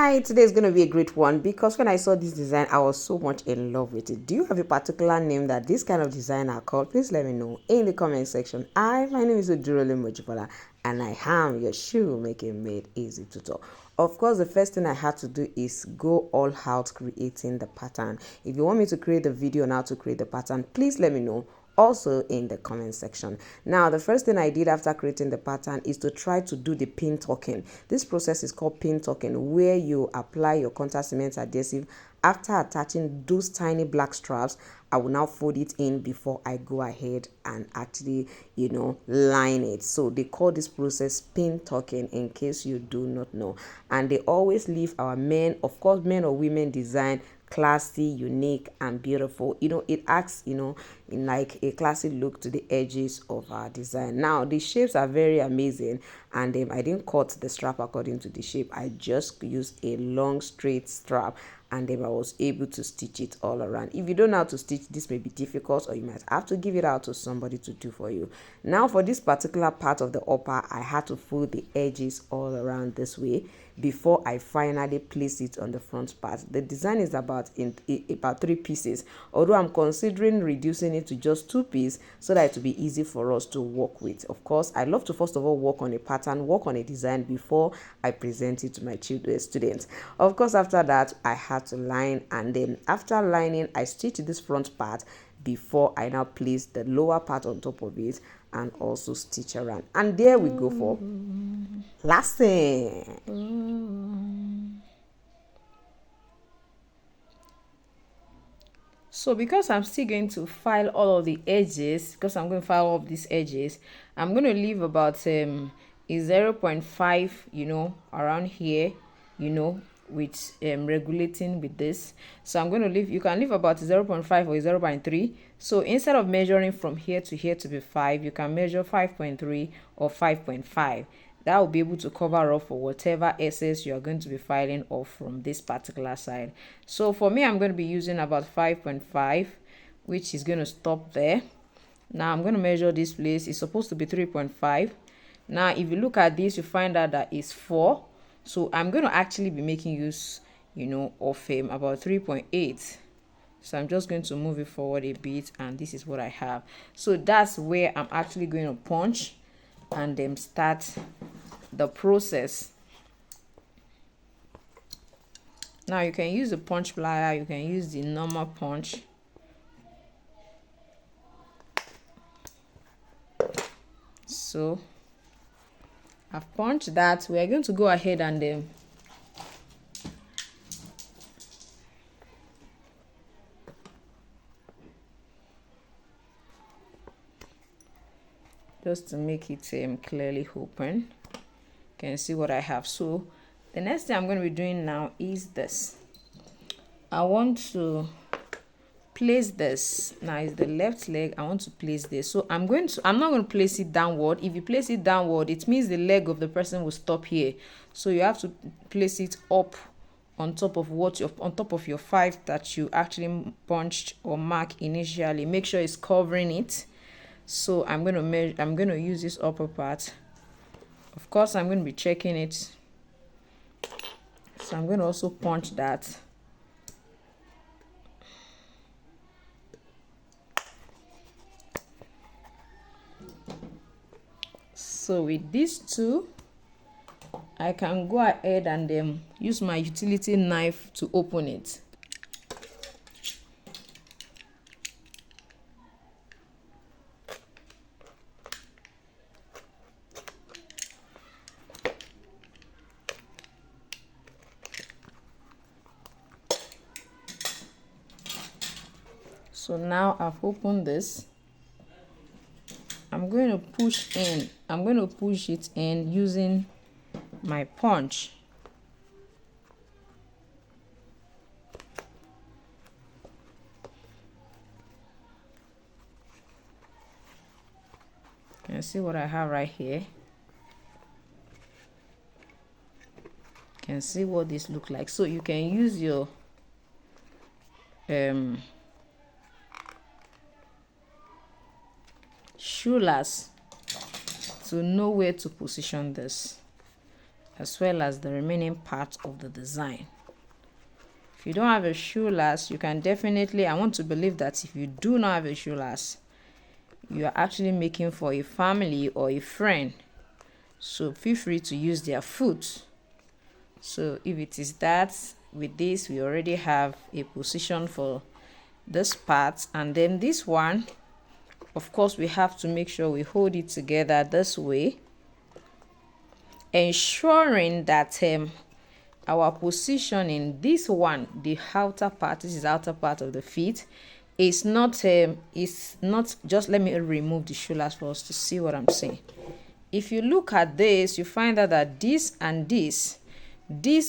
Hi, today is going to be a great one because when I saw this design, I was so much in love with it. Do you have a particular name that this kind of design are called? Please let me know in the comment section. My name is Odurole Mojibola and I am your shoemaking made easy tutor. Of course, the first thing I had to do is go all out creating the pattern. If you want me to create a video on how to create the pattern, please let me know also in the comment section. Now, the first thing I did after creating the pattern is to try to do the pin tucking. This process is called pin tucking, where you apply your contact cement adhesive. After attaching those tiny black straps, I will now fold it in before I go ahead and actually, line it. So they call this process pin tucking, in case you do not know. And they always leave our men, of course, men or women design classy, unique, and beautiful. It acts, in like a classy look to the edges of our design. Now, the shapes are very amazing, and I didn't cut the strap according to the shape. I just used a long straight strap, and then I was able to stitch it all around. If you don't know how to stitch, this may be difficult, or you might have to give it out to somebody to do for you. Now, for this particular part of the upper, I had to fold the edges all around this way before I finally place it on the front part. The design is about 3 pieces, although I'm considering reducing it to just 2 pieces so that it will be easy for us to work with. Of course, I love to first of all work on a pattern, work on a design before I present it to my students. Of course, after that, I had to line, and then after lining, I stitched this front part before I now place the lower part on top of it and also stitch around. And there we go for last thing. So because I'm still going to file all of the edges, because I'm going to file all of these edges, I'm going to leave about a 0.5, around here, with regulating with this. So I'm going to leave, you can leave about 0.5 or 0.3. So instead of measuring from here to be 5, you can measure 5.3 or 5.5. That will be able to cover up for whatever excess you are going to be filing off from this particular side. So for me, I'm going to be using about 5.5, which is going to stop there. Now I'm going to measure this place. It's supposed to be 3.5. Now if you look at this, you find out that it's 4. So I'm going to actually be making use, of about 3.8. So I'm just going to move it forward a bit, and this is what I have. So that's where I'm actually going to punch and then start the process. Now you can use the punch plier, you can use the normal punch. So I've punched that. We are going to go ahead and then just to make it clearly open. You can see what I have. So the next thing I'm going to be doing now is this. I want to place this. Now is the left leg. I want to place this. So I'm not going to place it downward. If you place it downward, it means the leg of the person will stop here. So you have to place it up on top of your 5 that you actually punched or mark initially. Make sure it's covering it. So I'm going to use this upper part. Of course, I'm going to be checking it. So I'm going to also punch that. So with these two, I can go ahead and use my utility knife to open it. So now I've opened this. I'm going to push in. I'm going to push it in using my punch. You can see what I have right here. You can see what this looks like. So you can use your shoeless to know where to position this. as well as the remaining part of the design. If you don't have a shoe last, you can definitely, I want to believe that if you do not have a shoe last, you are actually making for a family or a friend, so feel free to use their foot. So if it is that, with this we already have a position for this part, and then this one, of course, we have to make sure we hold it together this way, ensuring that our position in this one, the outer part, this is outer part of the feet, is not just, let me remove the shoe last for us to see what I'm saying. If you look at this, you find out that this and this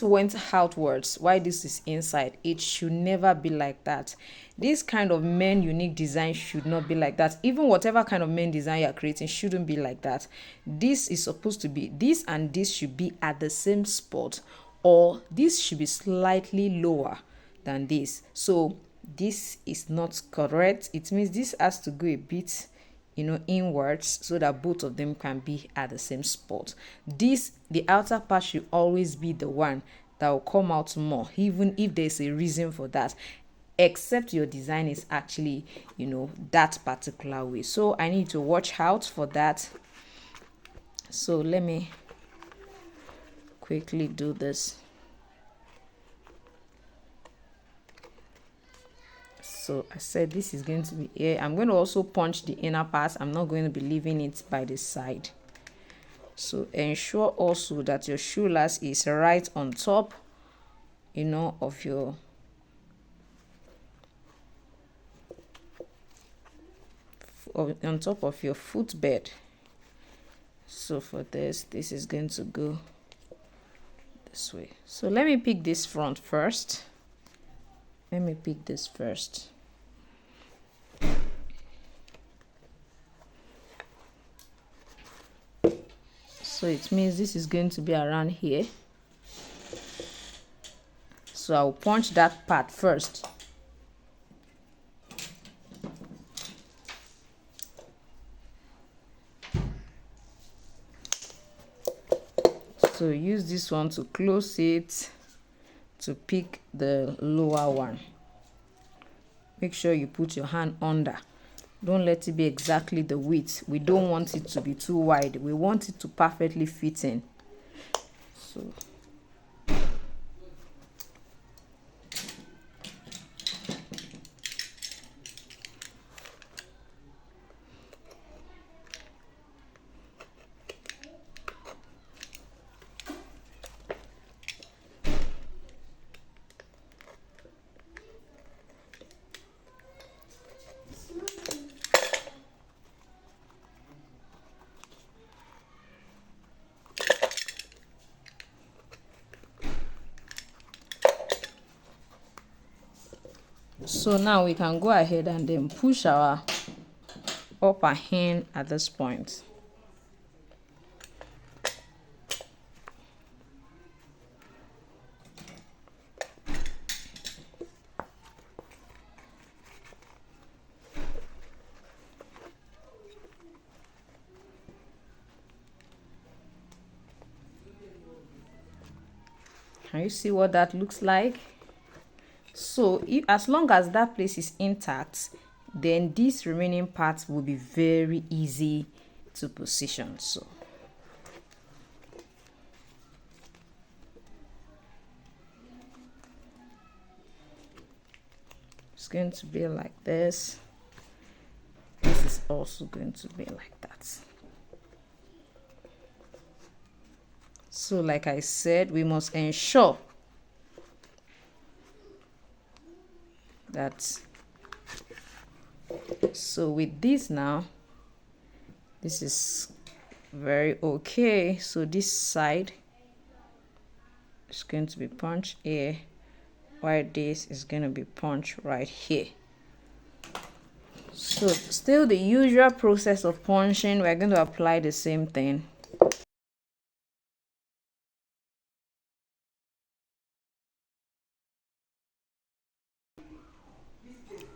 went outwards while this is inside. It should never be like that. This kind of men unique design should not be like that. Even whatever kind of men design you're creating shouldn't be like that. This is supposed to be, this and this should be at the same spot, or this should be slightly lower than this. So this is not correct. It means this has to go a bit, inwards, so that both of them can be at the same spot. The outer part should always be the one that will come out more, even if there's a reason for that, except your design is actually, that particular way. So I need to watch out for that. So let me quickly do this. So I said this is going to be here. I'm going to also punch the inner part. I'm not going to be leaving it by the side. So ensure also that your shoe last is right on top, of your on top of your footbed. So for this is going to go this way. So let me pick this front first. Let me pick this first. So it means this is going to be around here. So I'll punch that part first. So use this one to close it, to pick the lower one. Make sure you put your hand under. Don't let it be exactly the width. We don't want it to be too wide. We want it to perfectly fit in. So So now we can go ahead and then push our upper hem at this point. Can you see what that looks like? So as long as that place is intact, then these remaining parts will be very easy to position. So it's going to be like this. This is also going to be like that. So like I said, we must ensure that, so with this now, this is very okay. So this side is going to be punched here, while this is going to be punched right here. So still the usual process of punching, we're going to apply the same thing.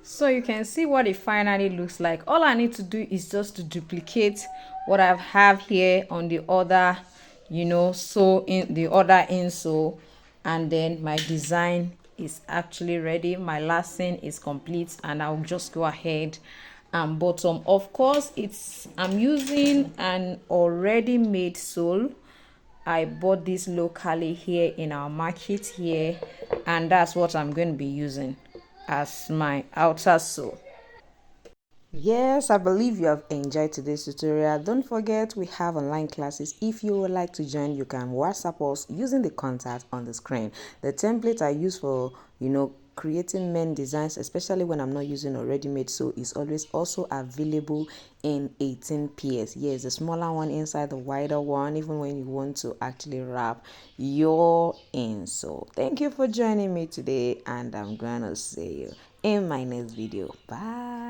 So you can see what it finally looks like. All I need to do is just to duplicate what I have here on the other sew in the other insole, and then my design is actually ready. My last thing is complete, and I'll just go ahead and bottom. Of course, I'm using an already made sole. I bought this locally here in our market here, and that's what I'm going to be using as my outer sole. Yes, I believe you have enjoyed today's tutorial. Don't forget we have online classes. If you would like to join, you can WhatsApp us using the contact on the screen. The template I use for, creating men designs, especially when I'm not using a ready-made sew, is always also available in 18 ps. Yes, the smaller one inside the wider one, even when you want to actually wrap your insole. Thank you for joining me today, and I'm gonna see you in my next video. Bye.